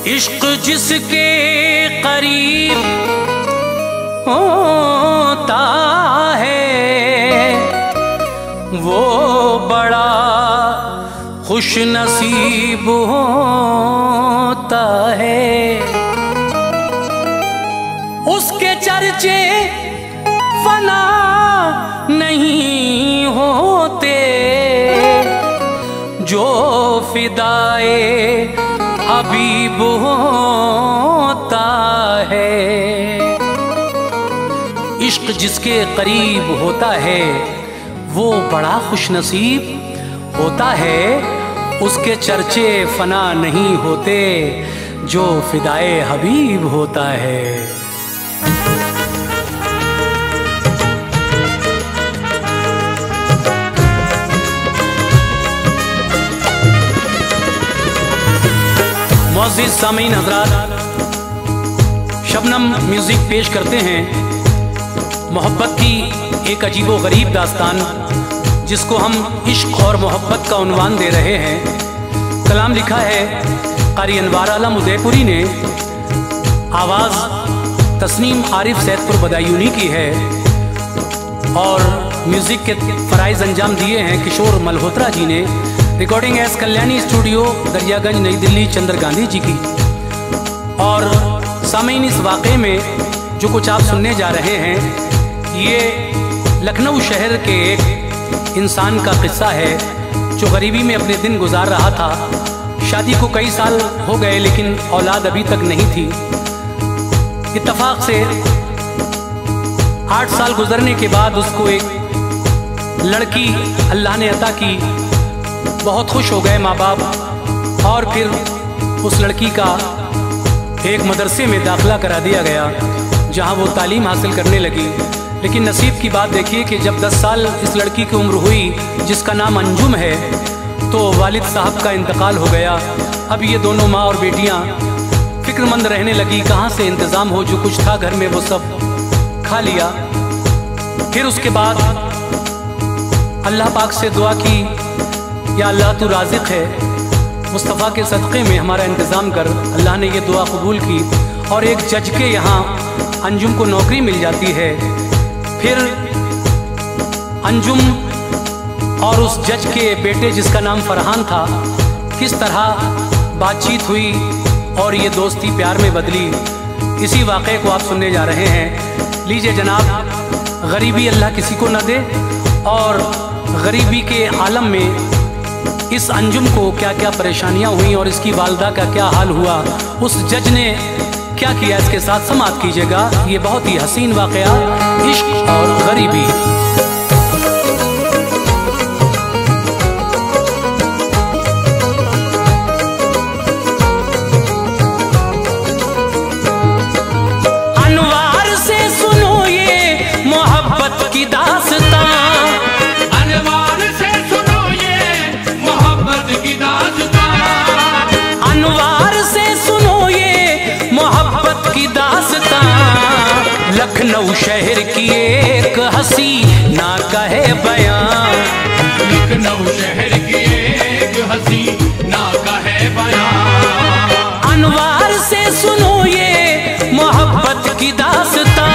इश्क जिसके करीब होता है वो बड़ा खुश नसीब होता है। उसके चर्चे फना नहीं होते जो फिदाए हबीब होता है। इश्क जिसके करीब होता है वो बड़ा खुशनसीब होता है। उसके चर्चे फना नहीं होते जो फिदाए हबीब होता है। मुअज़्ज़िज़ सामीन हज़रात, शबनम म्यूज़िक पेश करते हैं मोहब्बत की एक अजीबो गरीब दास्तान, जिसको हम इश्क और मोहब्बत का उन्वान दे रहे हैं। कलाम लिखा है क़ारी अनवार आलम उदयपुरी ने, आवाज़ तस्नीम आरिफ सैदपुर बदायूनी की है और म्यूज़िक के फ़राइज़ अंजाम दिए हैं किशोर मल्होत्रा जी ने। Recording S Kalyani studio Daryaganj नई दिल्ली चंद्र गांधी जी की। और सामीन, इस वाक़े में जो कुछ आप सुनने जा रहे हैं ये लखनऊ शहर के एक इंसान का किस्सा है जो गरीबी में अपने दिन गुजार रहा था। शादी को कई साल हो गए लेकिन औलाद अभी तक नहीं थी। इत्तफाक से 8 साल गुजरने के बाद उसको एक लड़की अल्लाह ने अता की। बहुत खुश हो गए माँ बाप और फिर उस लड़की का एक मदरसे में दाखिला करा दिया गया जहाँ वो तालीम हासिल करने लगी। लेकिन नसीब की बात देखिए कि जब 10 साल इस लड़की की उम्र हुई, जिसका नाम अंजुम है, तो वालिद साहब का इंतकाल हो गया। अब ये दोनों माँ और बेटियाँ फिक्रमंद रहने लगी, कहाँ से इंतज़ाम हो, जो कुछ था घर में वो सब खा लिया। फिर उसके बाद अल्लाह पाक से दुआ की, या अल्लाह तू राज़िक़ है, मुस्तफ़ा के सदक़े में हमारा इंतज़ाम कर। अल्लाह ने ये दुआ कबूल की और एक जज के यहाँ अंजुम को नौकरी मिल जाती है। फिर अंजुम और उस जज के बेटे जिसका नाम फरहान था, किस तरह बातचीत हुई और ये दोस्ती प्यार में बदली, इसी वाक़े को आप सुनने जा रहे हैं। लीजिए जनाब, गरीबी अल्लाह किसी को न दे और गरीबी के आलम में इस अंजुम को क्या क्या परेशानियां हुई और इसकी वालदा का क्या हाल हुआ, उस जज ने क्या किया, इसके साथ समाअत कीजिएगा। ये बहुत ही हसीन वाक़या, इश्क और गरीबी। अनवार से सुनो ये मोहब्बत की दास्तां, लखनऊ शहर की एक हसीना का है बयान। लखनऊ शहर की एक हसीना का है बयान। अनवार से सुनो ये मोहब्बत की दास्तां,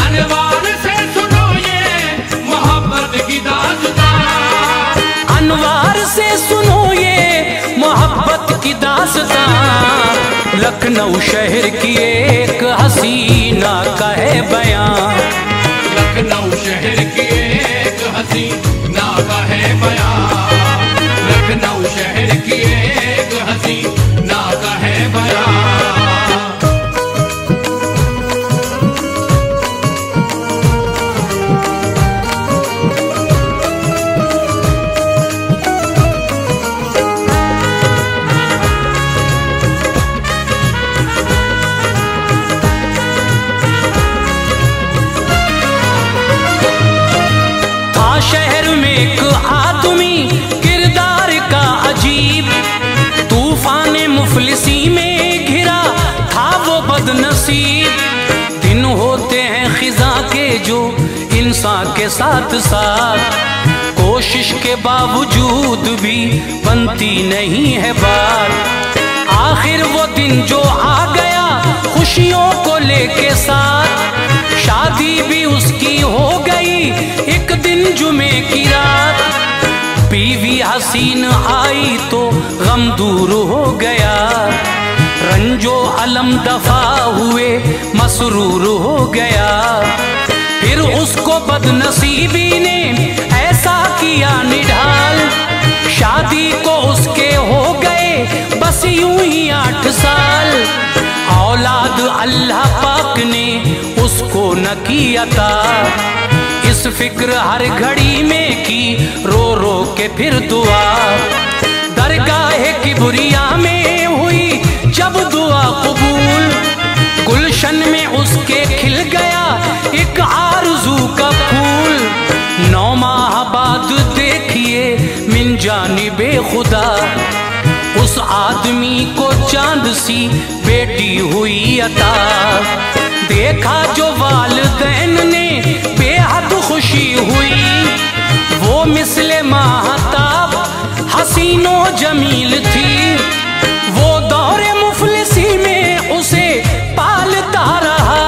अनवार से सुनो ये मोहब्बत की दास्तां, अनवार से सुनो ये मोहब्बत की दास्तां। लखनऊ शहर की एक हसीना का है बयान। लखनऊ शहर की एक हसीना का है बयान। लखनऊ शहर की एक हसीना का है बयान। शहर में एक आदमी किरदार का अजीब, तूफान मुफलिसी में घिरा था वो बदनसीब। दिन होते हैं खिजा के जो इंसान के साथ साथ, कोशिश के बावजूद भी बनती नहीं है बात। आखिर वो दिन जो आ गया खुशियों को लेके साथ, शादी भी उसकी हो गई एक दिन जुमे की रात। बीवी हसीन आई तो गम दूर हो गया, रंजो अलम दफा हुए मसरूर हो गया। फिर उसको बदनसीबी ने ऐसा किया निढाल, शादी को उसके हो गए बस यूं ही 8 साल। औलाद अल्लाह पाक ने उसको न की अता, इस फिक्र हर घड़ी में की रो रो के फिर दुआ। दरगाह किबरिया में हुई जब दुआ कबूल, गुलशन में उसके खिल गया एक आरज़ू का फूल। 9 माह बाद देखिए मिन जानिबे खुदा, उस आदमी को चांद सी बेटी हुई अता। देखा जो वालिदैन ने बेहद खुशी हुई, वो मिसले माहताब हसीनो जमील थी। वो दौरे मुफलिसी में उसे पालता रहा,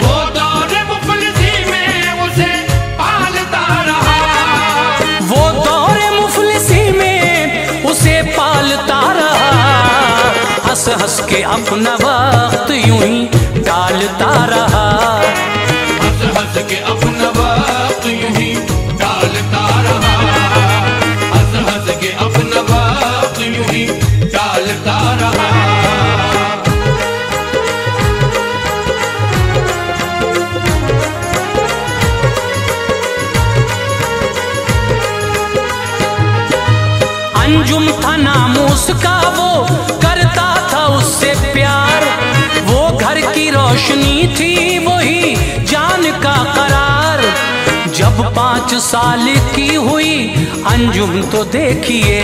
वो दौरे मुफलिसी में उसे पालता रहा, वो दौरे मुफलिसी में उसे पालता रहा। हंस हंस के अपना वक्त यूं ही टालता रहा, हंस हंस के अपना वक्त यूं ही टालता रहा, हंस हंस के अपना वक्त यूं ही टालता रहा। अंजुम था नाम उसका, वो करता था उससे प्यार। वो घर की रोशनी थी, वही जान का करार। जब 5 साल की हुई अंजुम तो देखिए,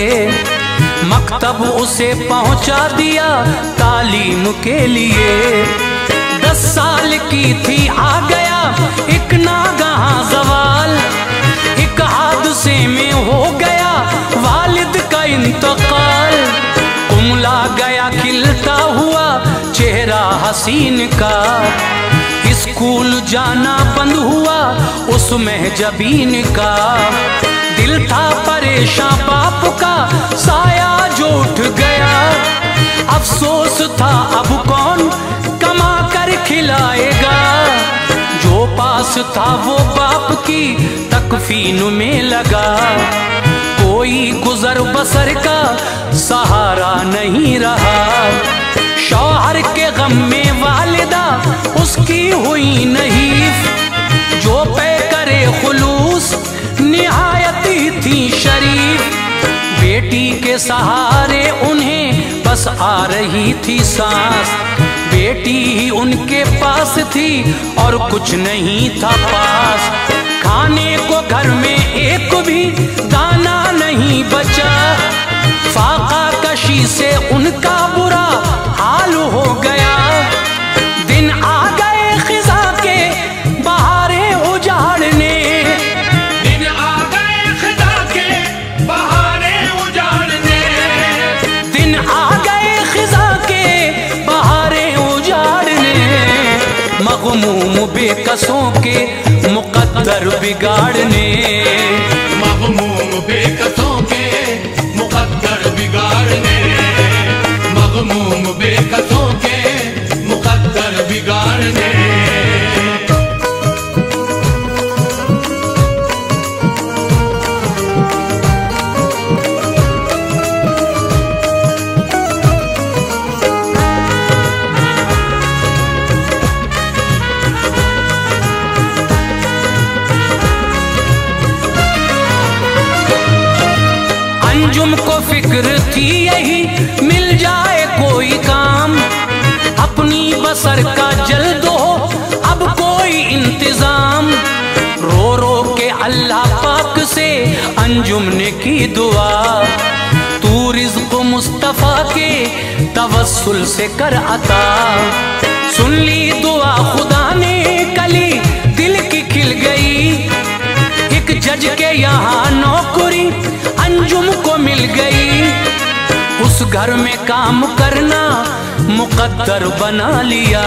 मकतब उसे पहुंचा दिया तालीम के लिए। 10 साल की थी आ गया एक नागहां ज़वाल, एक हादसे में हो गया वालिद का इंतकाल। कुमला गया खिलता हुआ चेहरा हसीन का, स्कूल जाना बंद हुआ उसमें जबीन का। दिल था परेशान बाप का साया जो उठ गया, अफसोस था अब कौन कमा कर खिलाएगा। जो पास था वो बाप की तकफीन में लगा, कोई गुजर बसर का सहारा नहीं रहा। शौहर के गम में वालिदा उसकी हुई नहीफ, जो पे करे खुलूस निहायत ही थी शरीफ। बेटी के सहारे उन्हें बस आ रही थी सांस, बेटी ही उनके पास थी और कुछ नहीं था पास। खाने को घर में एक भी दाना नहीं बचा, फाका कशी से उनका बुरा हाल हो गया। दिन आ गए खिजा के बहारे उजाड़ने, दिन आ गए खिजा के बहारे उजाड़ने, दिन आ गए खिजा के बहारे उजाड़ने। मग़मूम बेकसों के मुक़द्दर बिगाड़ने, मग़मूम बेकसों के मुक़द्दर बिगाड़ने, मग़मूम बेकसों के मुक़द्दर बिगाड़ने। अंजुम को फिक्र थी यही मिल जाए कोई काम, अपनी बसर का जल्द हो अब कोई इंतजाम। रो रो के अल्लाह पाक से अंजुम ने की दुआ, तू रिज़्क़ मुस्तफ़ा के तवस्सुल से कर अता। सुन ली दुआ खुदा ने कली दिल की खिल गई, जज के यहाँ नौकरी अंजुम को मिल गई। उस उस घर में काम करना मुकद्दर बना लिया।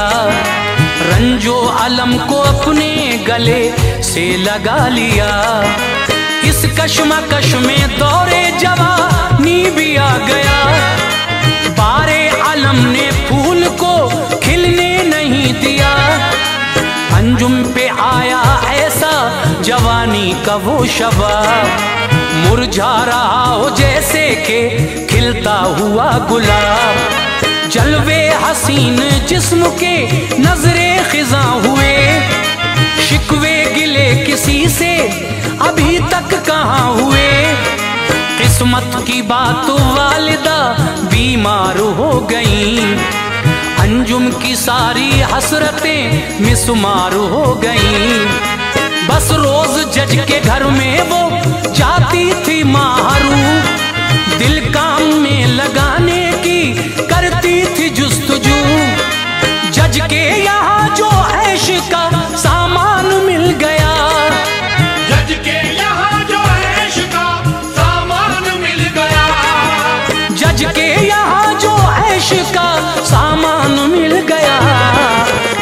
रंजो अलम को अपने गले से लगा लिया। इस कश्मकश में दौरे जवानी भी आ गया। बारे अलम ने फूल को खिलने नहीं दिया। अंजुम पे आया ऐसा जवानी का वो शबाब, मुरझा रहा हो जैसे के खिलता हुआ गुलाब। जलवे हसीन जिस्म के नजरे खिजा हुए, शिकवे गिले किसी से अभी तक कहाँ हुए। किस्मत की बात वालिदा बीमार हो गईं, अंजुम की सारी हसरतें मिसमार हो गईं। बस रोज जज के घर में वो जाती थी माहरू, दिल काम में लगाने की करती थी जुस्तजू। जज के यहाँ जो ऐश का सामान मिल गया, जज के यहाँ जो ऐश का सामान मिल गया, जज के यहाँ जो ऐश का सामान मिल गया।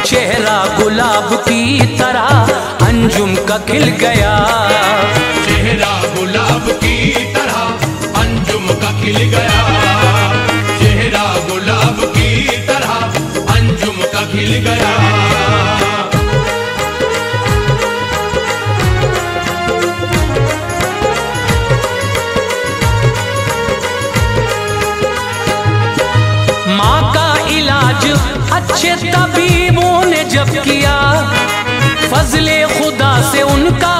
चेहरा गुलाब की तरह अंजुम का खिल गया। चेहरा गुलाब की तरह अंजुम का खिल गया। चेहरा गुलाब की तरह अंजुम का खिल गया। माँ का इलाज अच्छे तबीबों ने जब किया, फजले खुदा से उनका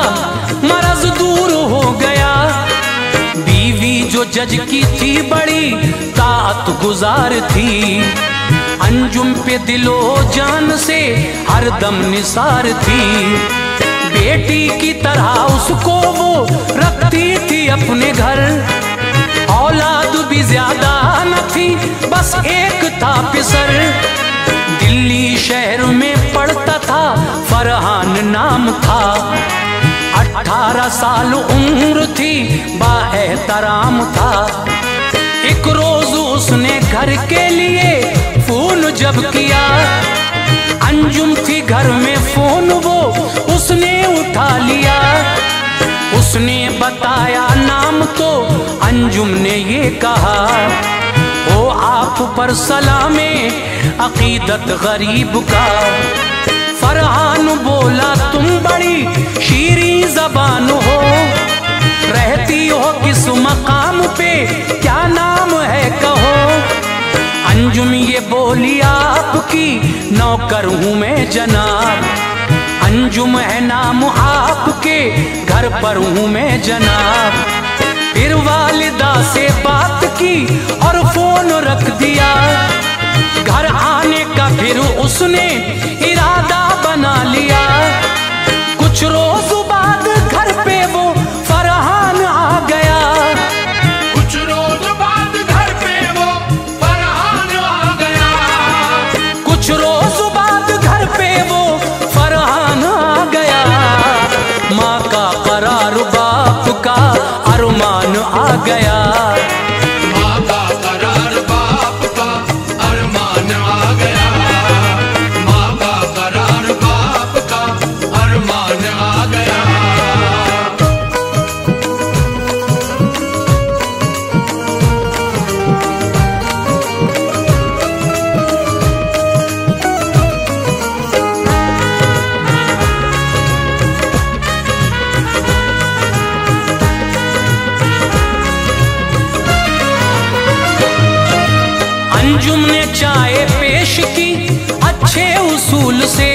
मरज दूर हो गया। बीवी जो जज की थी बड़ी ताअत गुजार थी, अंजुम पे दिलो जान से हरदम निसार थी। बेटी की तरह उसको वो रखती थी अपने घर, औलाद भी ज्यादा न थी बस एक था पिसर। दिल्ली शहर में पढ़ता था फरहान नाम था, 18 साल उम्र थी बाएहतराम था। एक रोज उसने घर के लिए फोन जब किया, अंजुम थी घर में फोन वो उसने उठा लिया। उसने बताया नाम तो अंजुम ने ये कहा, ओ आप पर सलामे अकीदत गरीब का। फरहान बोला तुम बड़ी शीरी जबान हो, रहती हो किस मकाम पे क्या नाम है कहो। अंजुम ये बोली आपकी नौकर हूँ मैं जनाब, अंजुम है नाम आपके घर पर हूँ मैं जनाब। फिर वालिदा से बात की और फोन रख दिया, घर आने का फिर उसने इरादा बना लिया। कुछ रोज बाद घर पे वो फरहान आ गया, कुछ रोज बाद घर पे वो फरहान आ गया। कुछ रोज बाद घर पे वो फरहान आ गया। माँ का करार बाप का अरमान आ गया। माँ का करार बाप का अरमान आ गया। माँ का करार बाप का अरमान आ गया। अंजुम ने चाय पेश की अच्छे उसूल से,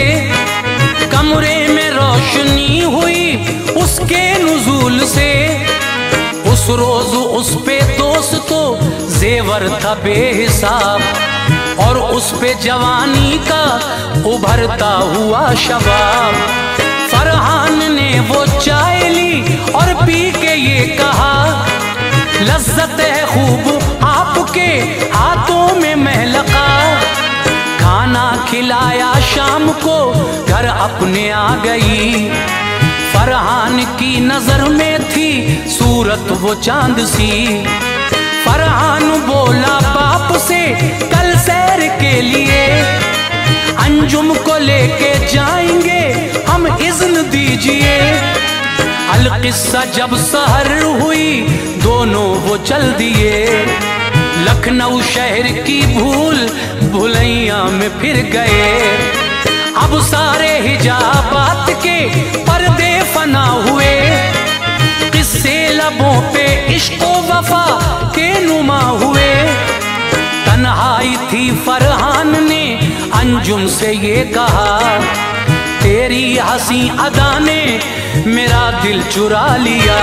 कमरे में रोशनी हुई उसके नुज़ूल से। उस रोज उस पे दोस्तों जेवर था बेहिसाब, और उस पे जवानी का उभरता हुआ शबाब। फरहान ने वो चाय ली और पी के ये कहा, लज्जत है खूब आपके हाथों में महलका। खाना खिलाया शाम को घर अपने आ गई, फरहान की नजर में थी सूरत वो चांद सी। फरहान बोला लिए अंजुम को लेके जाएंगे हम, इज़्न दीजिए। अलकिस्सा जब सहर हुई दोनों वो चल दिए। लखनऊ शहर की भूल भुलैया में फिर गए। अब सारे हिजाबात के पर्दे फना हुए। किस्से लबों पे इश्क़ो वफा के नुमा हुए। तन्हाई थी फरहान ने अंजुम से ये कहा, तेरी हंसी अदा ने मेरा दिल चुरा लिया।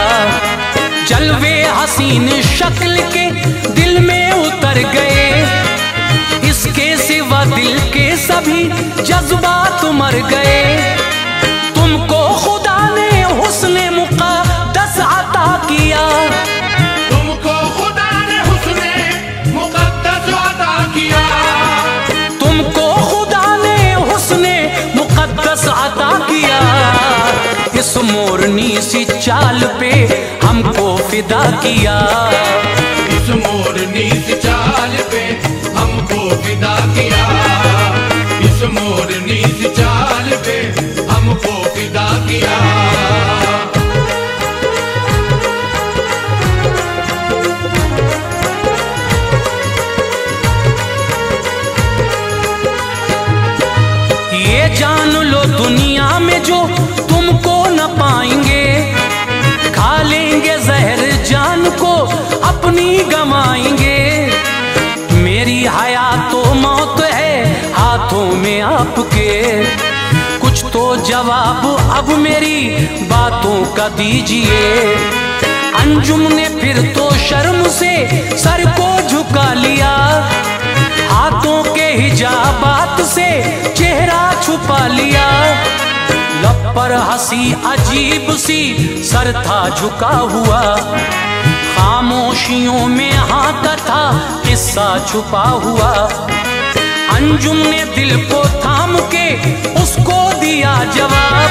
जलवे हसीन शक्ल के दिल में उतर गए। इसके सिवा दिल के सभी जज्बात मर गए। तुमको खुदा ने हुस्ने मुक़द्दस अता किया। तुमको खुदा ने हुस्ने मुक़द्दस अता किया। तुमको खुदा ने हुस्ने मुक़द्दस अता किया। इस मोरनी सी चाल पे हमको फिदा किया। इस मोरनी सी चाल पे हमको फिदा किया। इस मोरनी सी चाल पे हमको फिदा किया। ये जान लो दुनिया में जो तुमको न पाएंगे, खा लेंगे जहर जान को अपनी गवाएंगे। मेरी हयात तो मौत है हाथों में आपके। कुछ तो जवाब अब मेरी बातों का दीजिए। अंजुम ने फिर तो शर्म से सर को झुका लिया। हाथों के हिजाबात से चेहरा छुपा लिया। लब पर हंसी अजीब सी सर था झुका हुआ। खामोशियों में हाथ था किस्सा छुपा हुआ। अंजुम ने दिल को थाम के उसको दिया जवाब,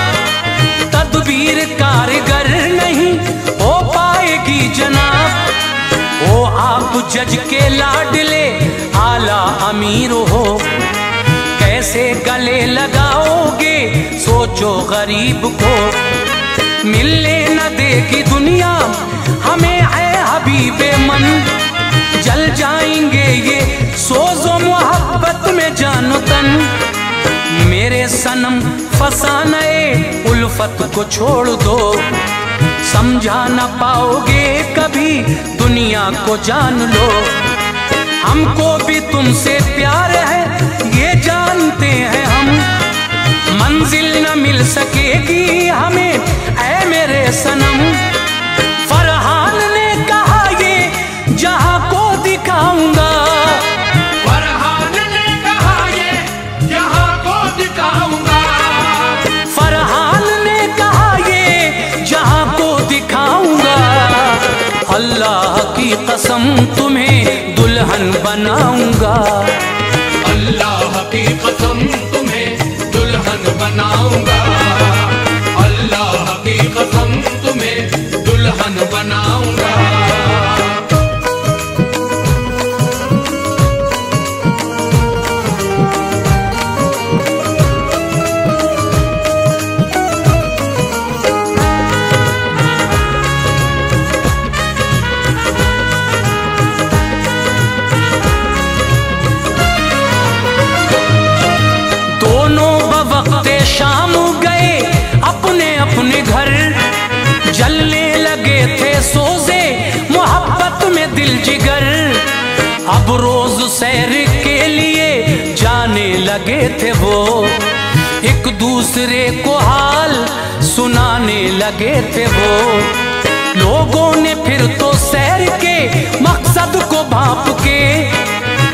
तदबीर कारगर नहीं हो पाएगी जनाब। ओ आप जज के लाडले आला अमीर हो, कैसे गले लगाओगे सोचो गरीब को। मिलने न देगी दुनिया हमें ऐ हबीबे मन। जल जाएंगे ये सोजो मोहब्बत में जानो तन। मेरे सनम फसाने उल्फत को छोड़ दो। समझा न पाओगे कभी दुनिया को जान लो। हमको भी तुमसे प्यार है ये जानते हैं हम। मंजिल न मिल सकेगी हमें ऐ मेरे सनम। फरहान ने कहा ये जहां को दिखाऊंगा। फरहान ने कहा ये जहां को दिखाऊंगा। फरहान ने कहा ये जहां को दिखाऊंगा। अल्लाह की कसम तुम्हें दुल्हन बनाऊंगा। अल्लाह की कसम तुम्हें दुल्हन बनाऊंगा। अल्लाह की कसम तुम्हें दुल्हन बनाऊंगा। शाम गए अपने अपने घर। जलने लगे थे सोजे मोहब्बत में दिल जिगर। अब रोज सैर के लिए जाने लगे थे वो। एक दूसरे को हाल सुनाने लगे थे वो। लोगों ने फिर तो सैर के मकसद को भांप के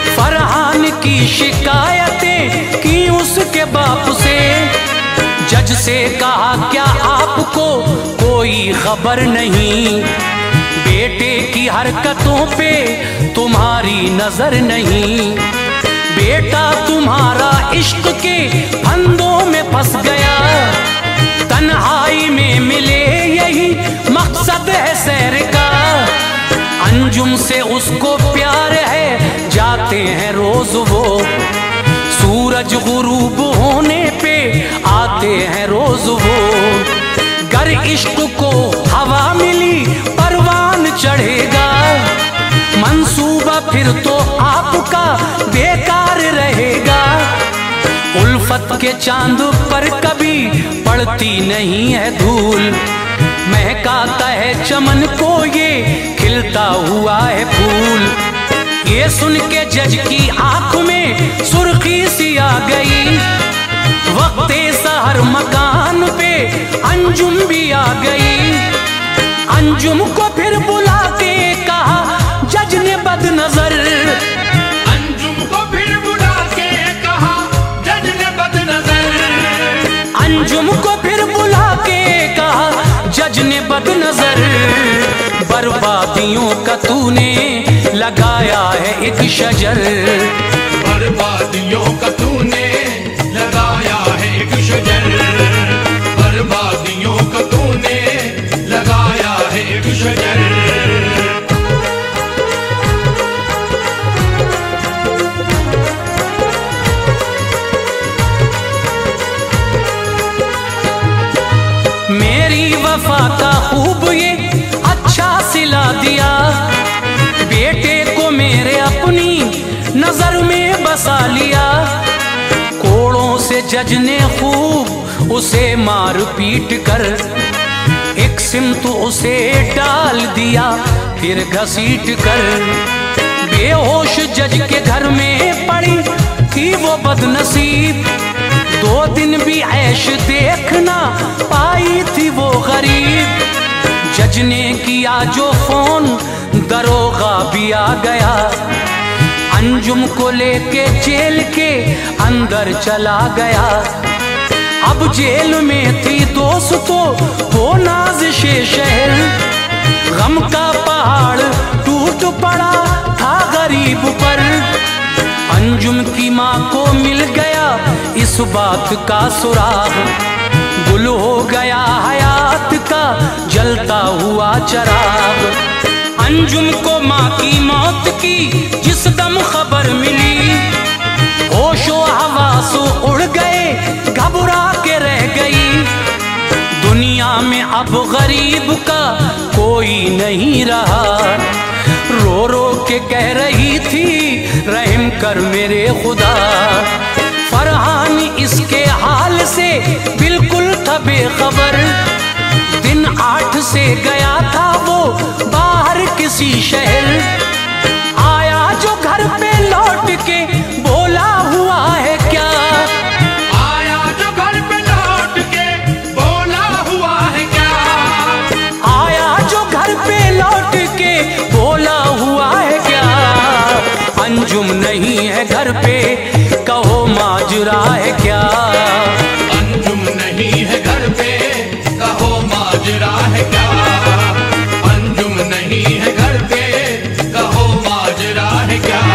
फरहान की शिकायतें की उसके बाप से। जज से कहा क्या आपको कोई खबर नहीं, बेटे की हरकतों पे तुम्हारी नजर नहीं। बेटा तुम्हारा इश्क के फंदों में फंस गया। तन्हाई में मिले यही मकसद है सैर का। अंजुम से उसको प्यार है जाते हैं रोज वो। सूरज गुरूब होने पे आते हैं रोज वो। गर इश्क को हवा मिली परवान चढ़ेगा, मंसूबा फिर तो आपका बेकार रहेगा। उल्फत के चांद पर कभी पड़ती नहीं है धूल, महकाता है चमन को ये खिलता हुआ है फूल। ये सुन के जज की आंख में सुर्खी सी आ गई, वक्ते सहर मकान पे अंजुम भी आ गई। अंजुम को फिर बुला के कहा जज ने बदनजर, अंजुम को फिर बुला के कहा जज ने बदनजर, अंजुम को फिर बुला के कहा जज ने बदनजर। बर्बादियों का तूने लगाया है एक शजर, बर्बादियों का तूने लगाया है एक शजर, बर्बादियों का तूने लगाया है एक शजर। मेरी वफा का खूब ये अच्छा सिला दिया, बेटे को मेरे अपनी नजर में बसा लिया। कोड़ों से जज ने खूब उसे मार पीट कर एक सिमत उसे डाल दिया फिर घसीट कर। बेहोश जज के घर में पड़ी थी वो बदनसीब, 2 दिन भी ऐश देखना पाई थी वो गरीब। जज ने किया जो फोन दरोगा भी आ गया, अंजुम को लेके जेल के अंदर चला गया। अब जेल में थी दोस्तों वो नाज़िशे शहर, गम का पहाड़ टूट पड़ा था गरीब पर। अंजुम की माँ को मिल गया इस बात का सुराग, गुल हो गया हयात का जलता हुआ चराग। अंजुम को माँ की मौत की जिस दम खबर मिली, होशो हवास उड़ गए घबरा के रह गई। दुनिया में अब गरीब का कोई नहीं रहा, रो रो के कह रही थी रहम कर मेरे खुदा। फरहान इसके हाल से बिल्कुल था बेखबर, दिन 8 से गया था वो बाहर किसी शहर। आया जो घर पे लौट के बोला हुआ है क्या, आया जो घर पे लौट के बोला हुआ है क्या, आया जो घर पे लौट के बोला हुआ है क्या। अंजुम नहीं है घर पे कहो माजरा है क्या, अंजुम नहीं है घर पे कहो माजरा है क्या, अंजुम नहीं है घर पे कहो माजरा है क्या।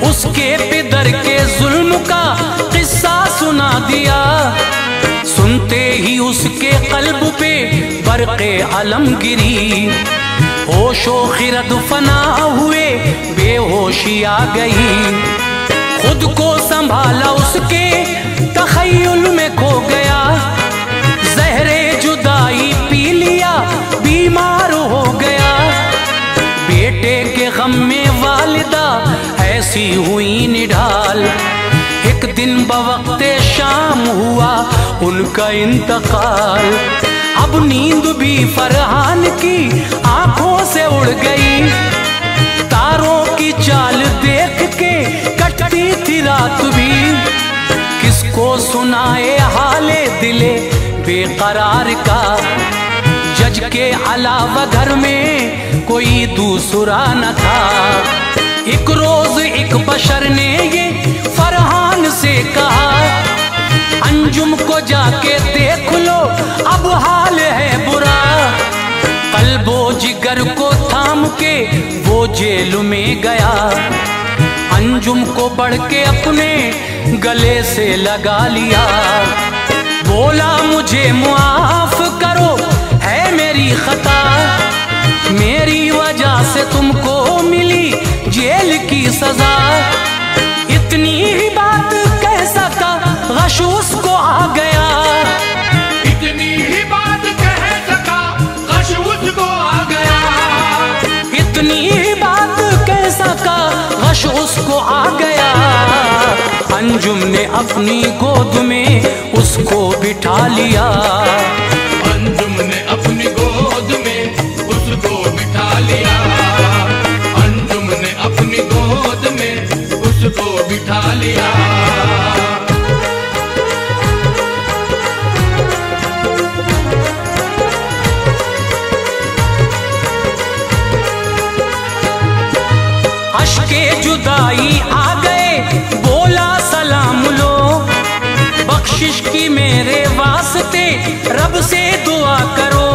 उसके पिदर के जुल्म का किस्सा सुना दिया। सुनते ही उसके कल्ब पे बरक़े अलम गिरी, होशो खिरद फना हुए बेहोशी आ गई। खुद को संभाला उसके तखय्युल में खो गया, जहरे जुदाई पी लिया बीमार हो गया। बेटे के गम में वालिदा ऐसी हुई निढाल, एक दिन बवक्ते शाम हुआ उनका इंतकाल। अब नींद भी फरहान की आंखों से उड़ गई, तारों की चाल देख के कटती थी रात भी। किसको सुनाए हाले दिले बेकरार का, जज के अलावा घर में कोई दूसरा न था। एक रोज एक बशर ने ये फरहान से कहा, अंजुम अंजुम को जाके देख लो अब हाल है बुरा। कल्बो जिगर को थाम के वो जेल में गया, अंजुम को बढ़ के अपने गले से लगा लिया। बोला मुझे मुआफ करो है मेरी खता, मेरी वजह से तुमको मिली जेल की सजा। इतनी ही बात कह सका गश उसको आ गया, इतनी ही बात कह सका गश उसको आ गया। इतनी ही बात कह सका गश उसको आ गया। अंजुम ने अपनी गोद में उसको बिठा लिया, अंजुम ने अपनी गोद में उसको बिठा लिया, अंजुम ने अपनी गोद में उसको बिठा लिया। अश्के जुदाई आ गए, बोला सलाम लो, बख्शिश की मेरे वास्ते रब से दुआ करो।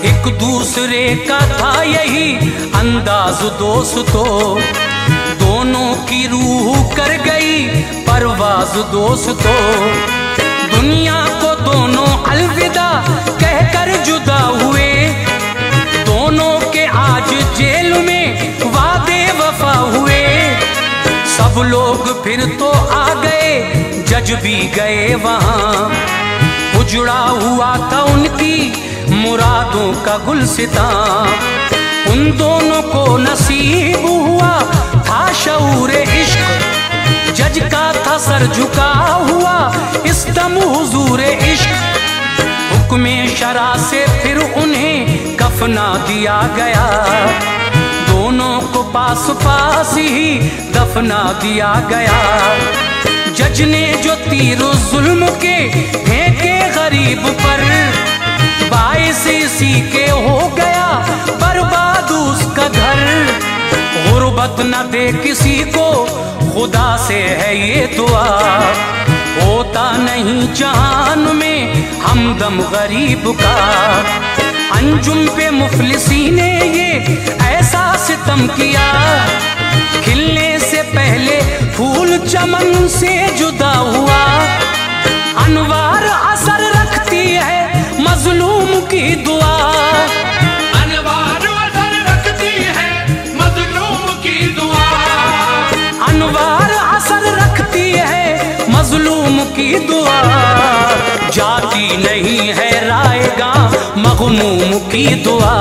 एक दूसरे का था यही अंदाज दोस्तों, दोनों की रूह कर गई परवाज दोस्तों। दुनिया को दोनों अलविदा कहकर जुदा हुए, दोनों के आज जेल में वादे वफा हुए। सब लोग फिर तो आ गए, जज भी गए वहां, उजड़ा हुआ था उनकी मुरादों का गुलसितां। उन दोनों को नसीब हुआ था शऊर इश्क, जज का था सर झुका हुआ इस दम हुजूर इश्क। हुक्मे शरा से फिर उन्हें कफना दिया गया, दोनों को पास पास ही दफना दिया गया। जज ने जो तीर जुल्म के फेंके गरीब पर, बाइस इसी के हो गया बर्बाद उसका घर। गुर्बत न दे किसी को खुदा से है ये दुआ, होता नहीं जहान में हमदम गरीब का। अंजुम पे मुफलिसी ने ये ऐसा सितम किया, खिलने से पहले फूल चमन से जुदा हुआ। अनवार असर रखती है मजलूम की दुआ, अनवार असर रखती है मजलूम की दुआ, अनवार असर रखती है मजलूम की दुआ। जाती नहीं है रायगा मगमूम की दुआ।